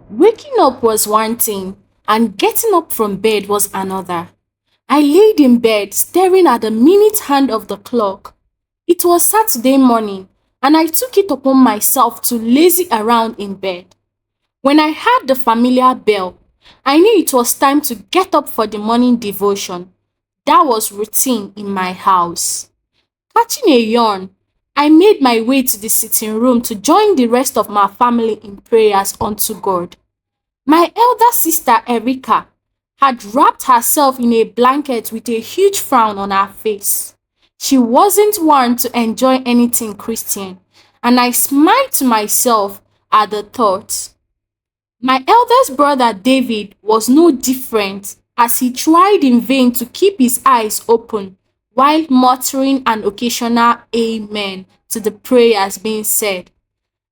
Waking up was one thing, and getting up from bed was another. I laid in bed staring at the minute hand of the clock. It was Saturday morning, and I took it upon myself to lazy around in bed. When I heard the familiar bell, I knew it was time to get up for the morning devotion. That was routine in my house. Catching a yawn, I made my way to the sitting room to join the rest of my family in prayers unto God. My elder sister Erica had wrapped herself in a blanket with a huge frown on her face. She wasn't one to enjoy anything Christian, and I smiled to myself at the thought. My eldest brother David was no different, as he tried in vain to keep his eyes open while muttering an occasional amen to the prayers being said.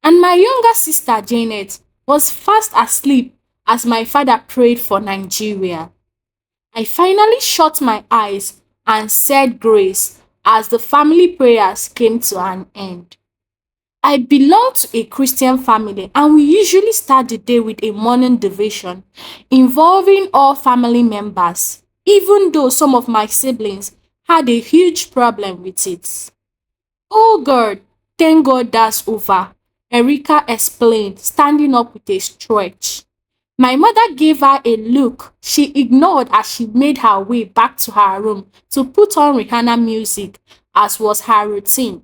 And my younger sister Janet was fast asleep as my father prayed for Nigeria. I finally shut my eyes and said grace as the family prayers came to an end. I belong to a Christian family, and we usually start the day with a morning devotion involving all family members, even though some of my siblings had a huge problem with it. Oh God, thank God that's over, Erica explained, standing up with a stretch. My mother gave her a look she ignored as she made her way back to her room to put on Rihanna music, as was her routine.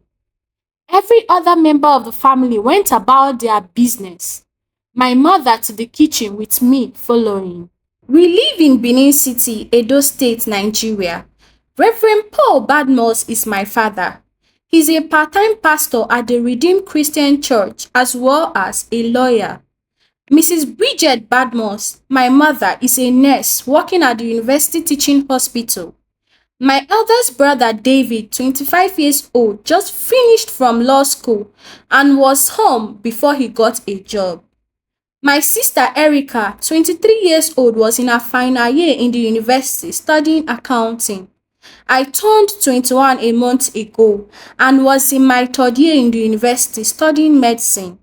Every other member of the family went about their business. My mother to the kitchen with me following. We live in Benin City, Edo State, Nigeria. Reverend Paul Badmus is my father. He's a part-time pastor at the Redeemed Christian Church as well as a lawyer. Mrs. Bridget Badmus, my mother, is a nurse working at the University Teaching Hospital. My eldest brother David, 25 years old, just finished from law school and was home before he got a job. My sister Erica, 23 years old, was in her final year in the university studying accounting. I turned 21 a month ago and was in my third year in the university studying medicine.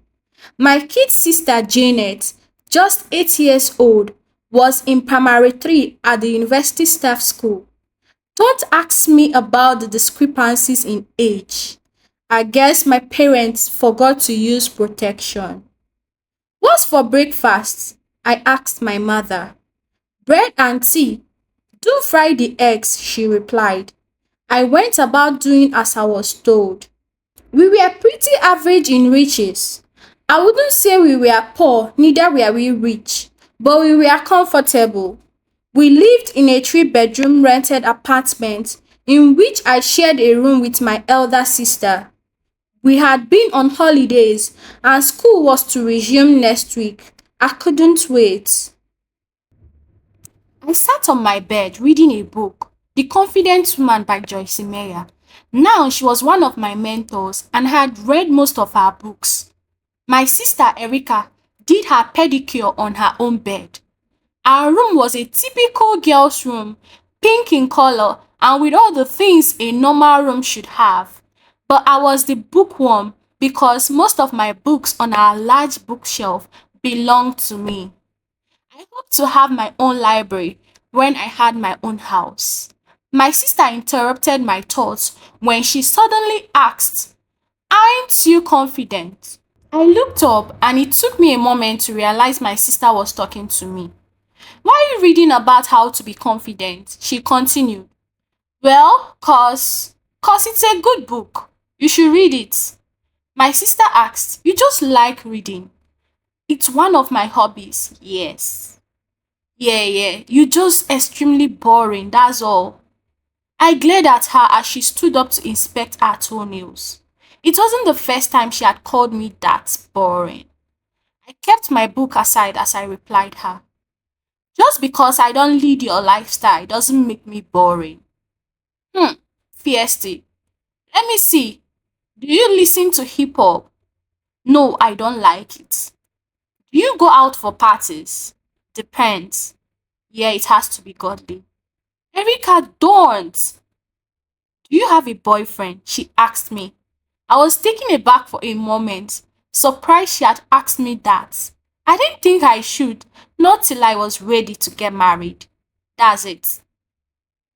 My kid sister Janet, just 8 years old, was in primary 3 at the university staff school. Don't ask me about the discrepancies in age. I guess my parents forgot to use protection. What's for breakfast? I asked my mother. Bread and tea. Do fry the eggs, she replied. I went about doing as I was told. We were pretty average in riches. I wouldn't say we were poor, neither were we rich, but we were comfortable. We lived in a 3-bedroom rented apartment in which I shared a room with my elder sister. We had been on holidays and school was to resume next week. I couldn't wait. I sat on my bed reading a book, The Confident Woman by Joyce Meyer. Now she was one of my mentors and had read most of her books. My sister Erica did her pedicure on her own bed. Our room was a typical girl's room, pink in color and with all the things a normal room should have. But I was the bookworm because most of my books on our large bookshelf belonged to me. I hoped to have my own library when I had my own house. My sister interrupted my thoughts when she suddenly asked, "Aren't you confident?" I looked up and it took me a moment to realize my sister was talking to me. "Why are you reading about how to be confident?" she continued. "Well, cause it's a good book. You should read it." My sister asked, "You just like reading?" "It's one of my hobbies, yes." Yeah, you just extremely boring, that's all." I glared at her as she stood up to inspect her toenails. It wasn't the first time she had called me that boring. I kept my book aside as I replied her. "Just because I don't lead your lifestyle doesn't make me boring." Fiesty. Let me see. Do you listen to hip hop? No, I don't like it. Do you go out for parties? Depends. Yeah, it has to be godly. Erica, don't. Do you have a boyfriend? She asked me. I was taken aback for a moment, surprised she had asked me that. I didn't think I should, not till I was ready to get married. That's it.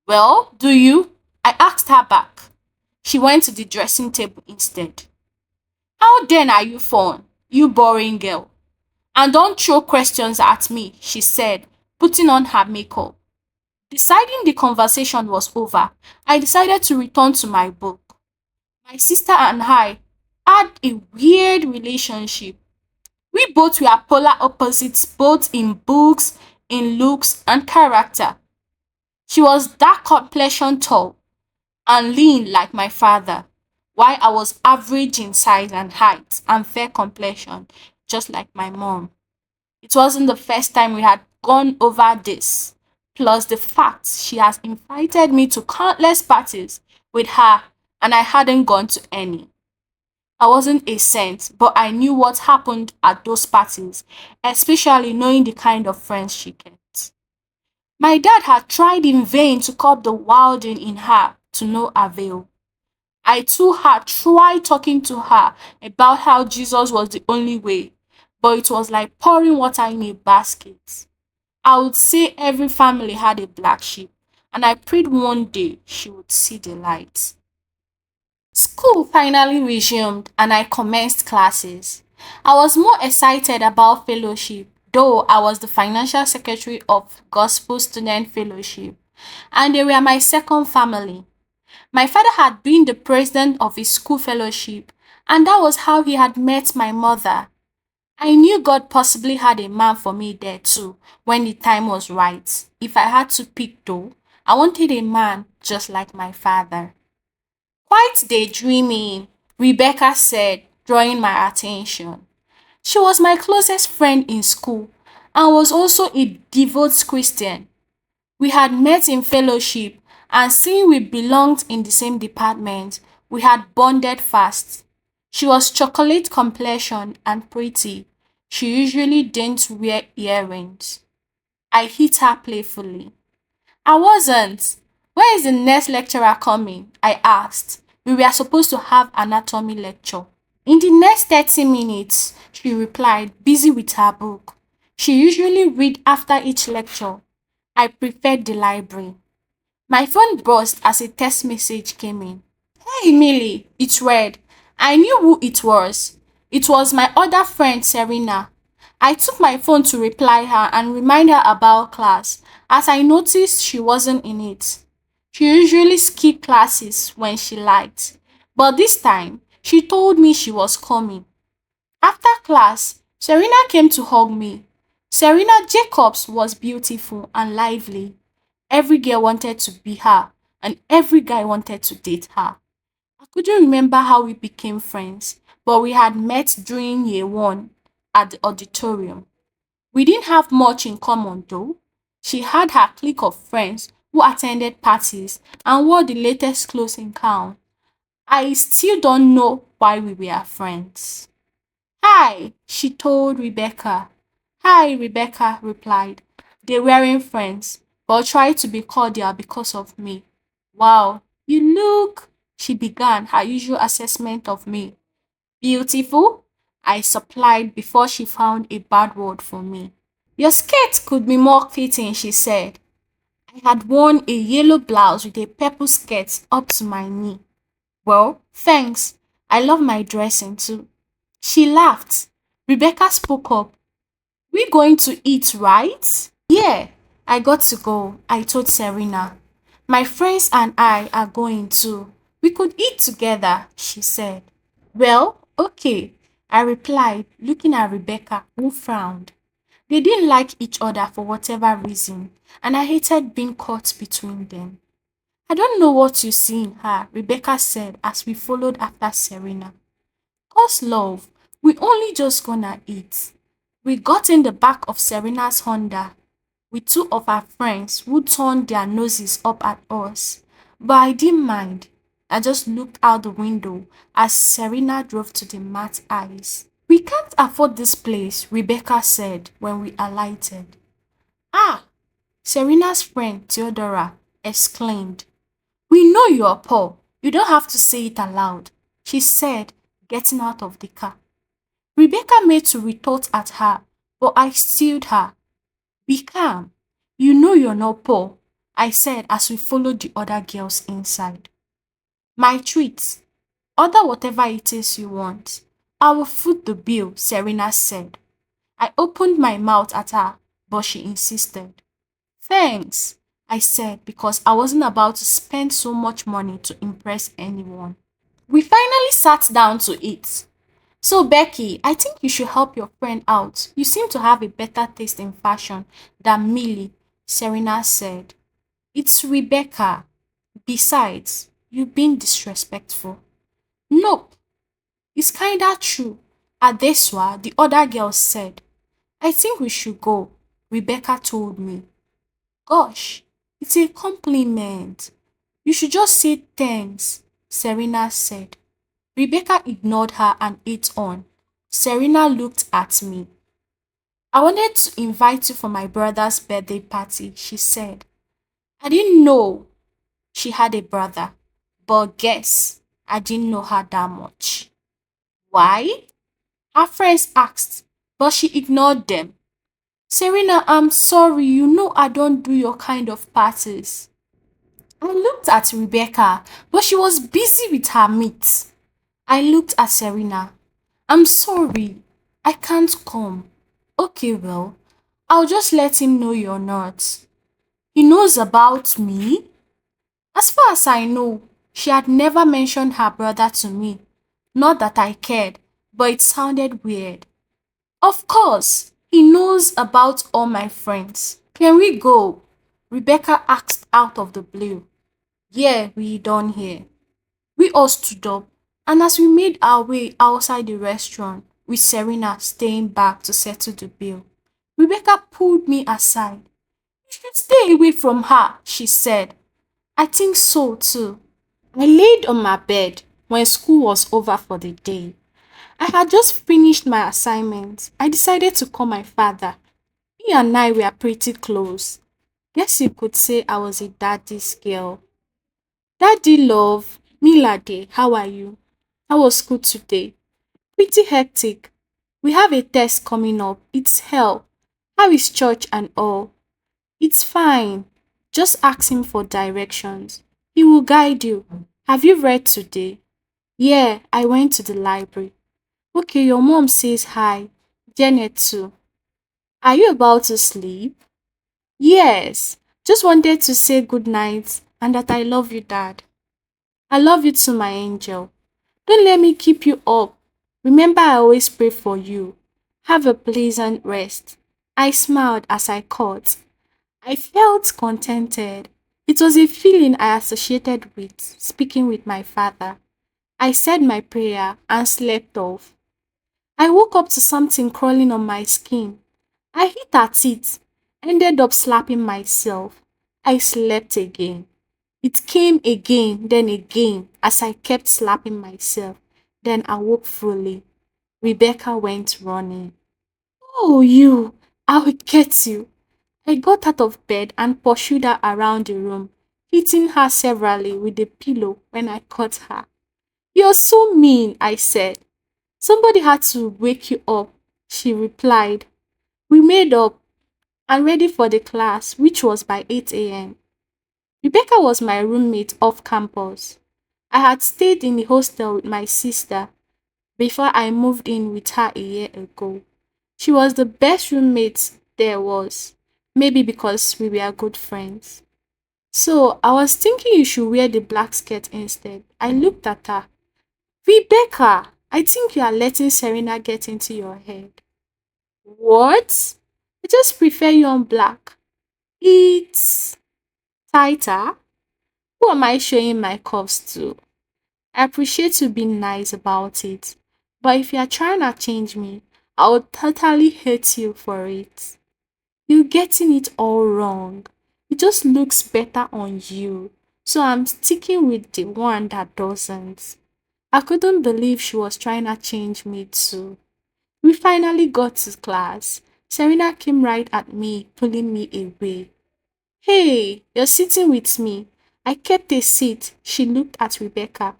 Well, do you? I asked her back. She went to the dressing table instead. How then are you fun, you boring girl? And don't throw questions at me, she said, putting on her makeup. Deciding the conversation was over, I decided to return to my book. My sister and I had a weird relationship. We both were polar opposites, both in books, in looks, and character. She was dark complexion tall and lean like my father, while I was average in size and height and fair complexion, just like my mom. It wasn't the first time we had gone over this, plus the fact she has invited me to countless parties with her and I hadn't gone to any. I wasn't a saint, but I knew what happened at those parties, especially knowing the kind of friends she kept. My dad had tried in vain to curb the wilding in her to no avail. I too had tried talking to her about how Jesus was the only way, but it was like pouring water in a basket. I would say every family had a black sheep, and I prayed one day she would see the light. School finally resumed, and I commenced classes. I was more excited about fellowship, though I was the financial secretary of Gospel Student Fellowship, and they were my second family. My father had been the president of his school fellowship, and that was how he had met my mother. I knew God possibly had a man for me there too when the time was right. If I had to pick though, I wanted a man just like my father. Quite daydreaming, Rebecca said, drawing my attention. She was my closest friend in school and was also a devout Christian. We had met in fellowship, and seeing we belonged in the same department, we had bonded fast. She was chocolate complexion and pretty. She usually didn't wear earrings. I hit her playfully. I wasn't. Where is the next lecturer coming? I asked. We were supposed to have anatomy lecture. In the next 30 minutes, she replied, busy with her book. She usually read after each lecture. I preferred the library. My phone buzzed as a text message came in. Hey Millie, it read. I knew who it was. It was my other friend Serena. I took my phone to reply her and remind her about class, as I noticed she wasn't in it. She usually skipped classes when she liked, but this time she told me she was coming. After class, Serena came to hug me. Serena Jacobs was beautiful and lively. Every girl wanted to be her, and every guy wanted to date her. I couldn't remember how we became friends, but we had met during year one at the auditorium. We didn't have much in common though. She had her clique of friends who attended parties and wore the latest clothes in town. I still don't know why we were friends. Hi, she told Rebecca. Hi, Rebecca replied. They weren't friends, but tried to be cordial because of me. Wow, you look, she began her usual assessment of me. Beautiful, I supplied before she found a bad word for me. Your skirt could be more fitting, she said. I had worn a yellow blouse with a purple skirt up to my knee. Well, thanks. I love my dressing too. She laughed. Rebecca spoke up. We going to eat, right? Yeah, I got to go, I told Serena. My friends and I are going too. We could eat together, she said. Well, okay, I replied, looking at Rebecca, who frowned. They didn't like each other for whatever reason, and I hated being caught between them. I don't know what you see in her, Rebecca said as we followed after Serena. Us love, we only just gonna eat. We got in the back of Serena's Honda with two of our friends who turned their noses up at us. But I didn't mind. I just looked out the window as Serena drove to the mat ice. We can't afford this place, Rebecca said when we alighted. Ah, Serena's friend Theodora exclaimed. We know you're poor. You don't have to say it aloud, she said, getting out of the car. Rebecca made to retort at her, but I stilled her. Be calm. You know you're not poor, I said as we followed the other girls inside. My treat. Order whatever it is you want. I will foot the bill, Serena said. I opened my mouth at her, but she insisted. Thanks, I said because I wasn't about to spend so much money to impress anyone. We finally sat down to eat. So, Becky, I think you should help your friend out. You seem to have a better taste in fashion than Millie, Serena said. It's Rebecca. Besides, you've been disrespectful. Nope, it's kinda true. Adeswa, the other girl said. I think we should go, Rebecca told me. Gosh, it's a compliment. You should just say thanks, Serena said. Rebecca ignored her and ate on. Serena looked at me. I wanted to invite you for my brother's birthday party, she said. I didn't know she had a brother, but guess I didn't know her that much. Why? Her friends asked, but she ignored them. Serena, I'm sorry, you know I don't do your kind of parties. I looked at Rebecca, but she was busy with her meat. I looked at Serena. I'm sorry, I can't come. Okay, well, I'll just let him know you're not. He knows about me? As far as I know, she had never mentioned her brother to me. Not that I cared, but it sounded weird. Of course, he knows about all my friends. Can we go? Rebecca asked out of the blue. Yeah, we done here. We all stood up, and as we made our way outside the restaurant, with Serena staying back to settle the bill, Rebecca pulled me aside. You should stay away from her, she said. I think so too. I laid on my bed when school was over for the day. I had just finished my assignment. I decided to call my father. He and I were pretty close. Guess you could say I was a daddy's girl. Daddy love, Milade, how are you? How was school today? Pretty hectic. We have a test coming up. It's hell. How is church and all? It's fine. Just ask him for directions. He will guide you. Have you read today? Yeah, I went to the library. Okay, your mom says hi. Janet too. Are you about to sleep? Yes. Just wanted to say good night and that I love you, Dad. I love you too, my angel. Don't let me keep you up. Remember, I always pray for you. Have a pleasant rest. I smiled as I caught. I felt contented. It was a feeling I associated with speaking with my father. I said my prayer and slept off. I woke up to something crawling on my skin. I hit at it, ended up slapping myself. I slept again. It came again as I kept slapping myself. Then I woke fully. Rebecca went running. Oh, you! I will get you. I got out of bed and pursued her around the room, hitting her severally with the pillow when I caught her. You're so mean, I said. Somebody had to wake you up, she replied. We made up and ready for the class, which was by 8 a.m. Rebecca was my roommate off campus. I had stayed in the hostel with my sister before I moved in with her a year ago. She was the best roommate there was, maybe because we were good friends. So I was thinking you should wear the black skirt instead. I looked at her. Rebecca, I think you are letting Serena get into your head. What? I just prefer you on black. It's tighter. Who am I showing my cuffs to? I appreciate you being nice about it, but if you are trying to change me, I would totally hate you for it. You're getting it all wrong. It just looks better on you, so I'm sticking with the one that doesn't. I couldn't believe she was trying to change me too. We finally got to class. Serena came right at me, pulling me away. Hey, you're sitting with me. I kept a seat. She looked at Rebecca,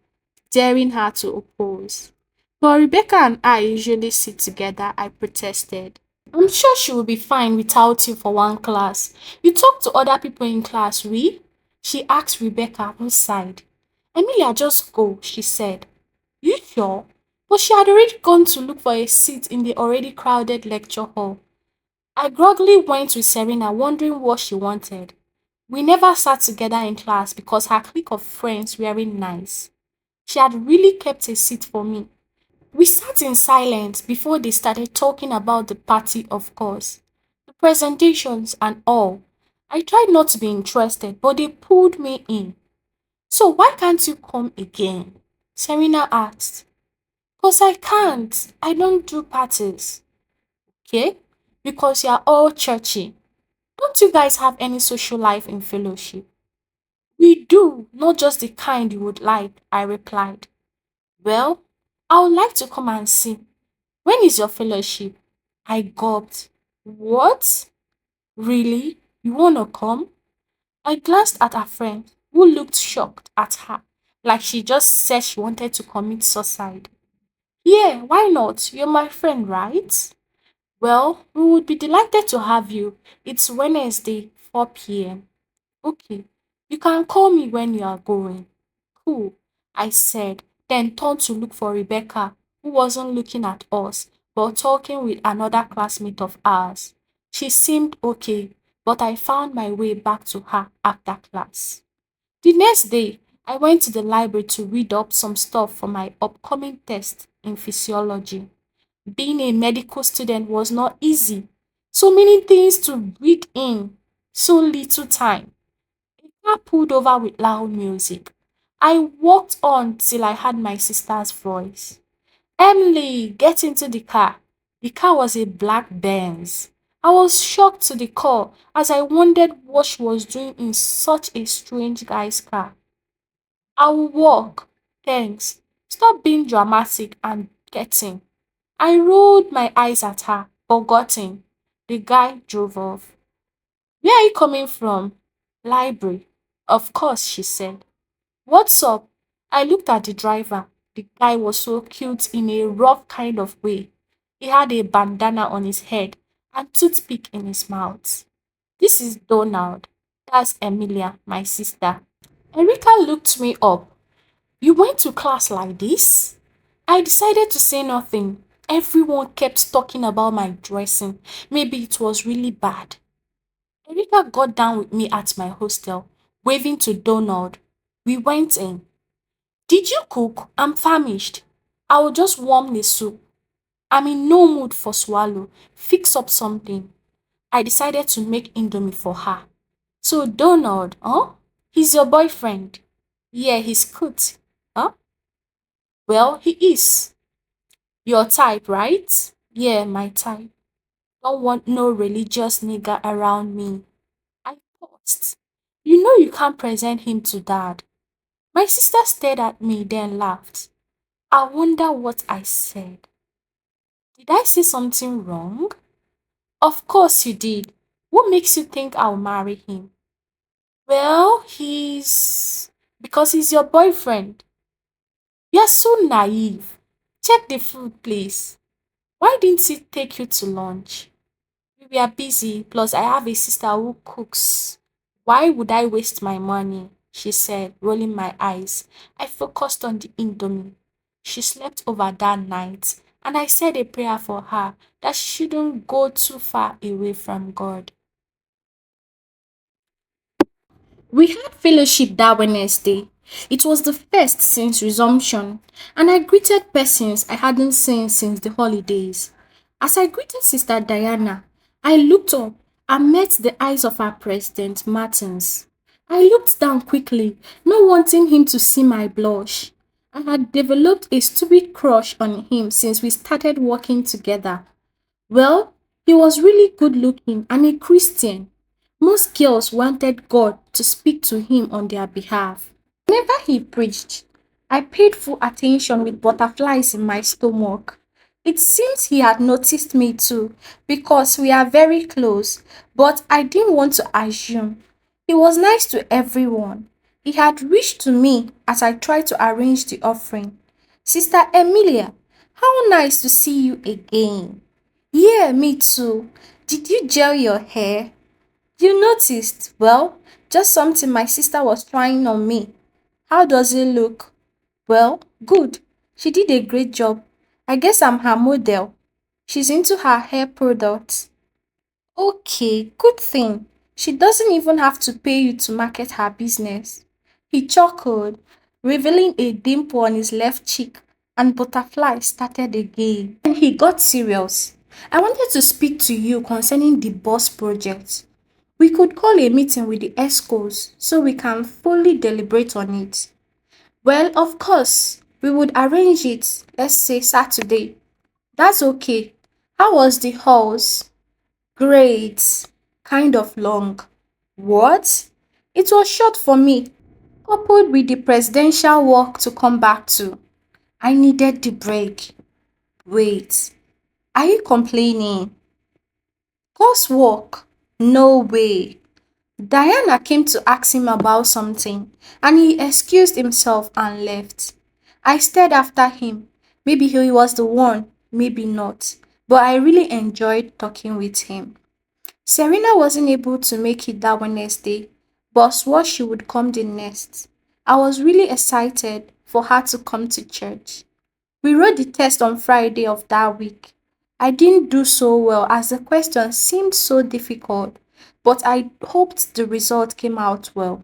daring her to oppose. But Rebecca and I usually sit together, I protested. I'm sure she will be fine without you for one class. You talk to other people in class, we? She asked Rebecca, who sighed. Emilia, just go, she said. You sure? But she had already gone to look for a seat in the already crowded lecture hall. I groggily went with Serena, wondering what she wanted. We never sat together in class because her clique of friends weren't nice. She had really kept a seat for me. We sat in silence before they started talking about the party, of course, the presentations and all. I tried not to be interested, but they pulled me in. So why can't you come again? Serena asked. Because I can't. I don't do parties. Okay? Because you're all churchy. Don't you guys have any social life in fellowship? We do, not just the kind you would like, I replied. Well, I would like to come and see. When is your fellowship? I gulped. What? Really? You wanna come? I glanced at her friend, who looked shocked at her, like she just said she wanted to commit suicide. Yeah, why not? You're my friend, right? Well, we would be delighted to have you. It's Wednesday, 4 p.m. Okay, you can call me when you are going. Cool, I said, then turned to look for Rebecca, who wasn't looking at us, but talking with another classmate of ours. She seemed okay, but I found my way back to her after class. The next day, I went to the library to read up some stuff for my upcoming test in physiology. Being a medical student was not easy. So many things to read in, so little time. A car pulled over with loud music. I walked on till I heard my sister's voice. Emily, get into the car. The car was a black Benz. I was shocked to the core as I wondered what she was doing in such a strange guy's car. I'll walk. Thanks. Stop being dramatic and get in. I rolled my eyes at her, but got in. The guy drove off. Where are you coming from? Library. Of course, she said. What's up? I looked at the driver. The guy was so cute in a rough kind of way. He had a bandana on his head and toothpick in his mouth. This is Donald. That's Emilia, my sister. Erika looked me up. You went to class like this? I decided to say nothing. Everyone kept talking about my dressing. Maybe it was really bad. Erika got down with me at my hostel, waving to Donald. We went in. Did you cook? I'm famished. I will just warm the soup. I'm in no mood for swallow. Fix up something. I decided to make Indomie for her. So Donald, huh? He's your boyfriend. Yeah, he's cute. Huh? Well, he is. Your type, right? Yeah, my type. Don't want no religious nigger around me. I paused. You know you can't present him to dad. My sister stared at me, then laughed. I wonder what I said. Did I say something wrong? Of course you did. What makes you think I'll marry him? Well, because he's your boyfriend. You're so naive. Check the food, please. Why didn't he take you to lunch? We are busy, plus I have a sister who cooks. Why would I waste my money? She said, rolling my eyes. I focused on the Indomie. She slept over that night, and I said a prayer for her that she shouldn't go too far away from God. We had fellowship that Wednesday. It was the first since resumption, and I greeted persons I hadn't seen since the holidays. As I greeted Sister Diana, I looked up and met the eyes of our President Martins. I looked down quickly, not wanting him to see my blush. I had developed a stupid crush on him since we started working together. Well, he was really good looking and a Christian. Most girls wanted God to speak to him on their behalf. Whenever he preached, I paid full attention with butterflies in my stomach. It seems he had noticed me too, because we are very close, but I didn't want to assume. He was nice to everyone. He had reached to me as I tried to arrange the offering. Sister Emilia, how nice to see you again. Yeah, me too. Did you gel your hair? You noticed? Well, just something my sister was trying on me. How does it look? Well, good. She did a great job. I guess I'm her model. She's into her hair products. Okay, good thing. She doesn't even have to pay you to market her business. He chuckled, revealing a dimple on his left cheek, and butterfly started again. And he got serious. I wanted to speak to you concerning the boss project. We could call a meeting with the ESCOs so we can fully deliberate on it. Well, of course, we would arrange it, let's say Saturday. That's okay. How was the halls? Great. Kind of long. What? It was short for me, coupled with the presidential work to come back to. I needed the break. Wait, are you complaining? Coursework? No way. Diana came to ask him about something, and he excused himself and left. I stared after him. Maybe he was the one, maybe not. But I really enjoyed talking with him. Serena wasn't able to make it that Wednesday, but swore she would come the next. I was really excited for her to come to church. We wrote the test on Friday of that week. I didn't do so well as the questions seemed so difficult, but I hoped the result came out well.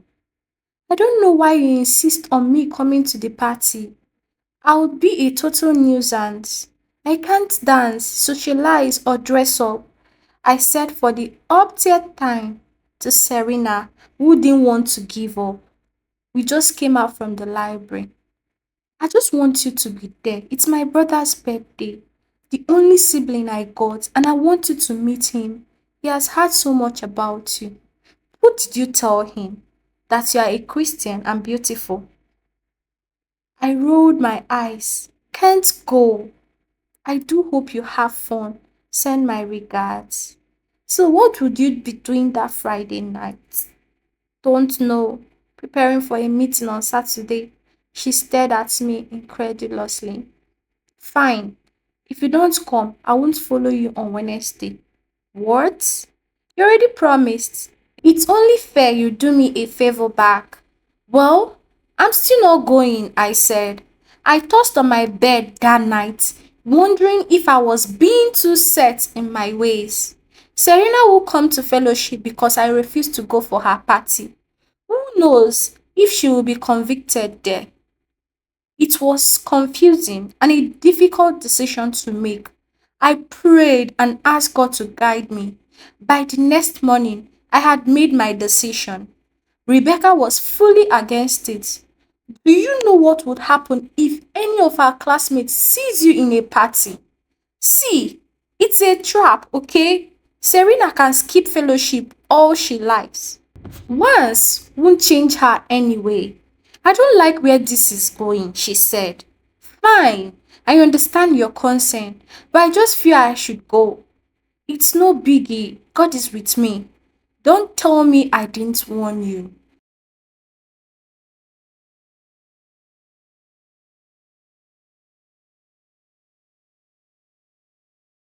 I don't know why you insist on me coming to the party. I would be a total nuisance. I can't dance, socialize, or dress up. I said for the uptieth time to Serena, who didn't want to give up. We just came out from the library. I just want you to be there. It's my brother's birthday, the only sibling I got, and I want you to meet him. He has heard so much about you. What did you tell him? That you are a Christian and beautiful. I rolled my eyes. Can't go. I do hope you have fun. Send my regards. So, what would you be doing that Friday night? Don't know. Preparing for a meeting on Saturday. She stared at me incredulously. Fine. If you don't come, I won't follow you on Wednesday. What? You already promised. It's only fair you do me a favor back. Well, I'm still not going, I said. I tossed on my bed that night, wondering if I was being too set in my ways. Serena will come to fellowship because I refused to go for her party. Who knows if she will be convicted there? It was confusing and a difficult decision to make. I prayed and asked God to guide me. By the next morning, I had made my decision. Rebecca was fully against it. Do you know what would happen if any of our classmates sees you in a party? See, it's a trap, okay? Serena can skip fellowship all she likes. Once won't change her anyway. I don't like where this is going, she said. Fine, I understand your concern, but I just feel I should go. It's no biggie. God is with me. Don't tell me I didn't warn you.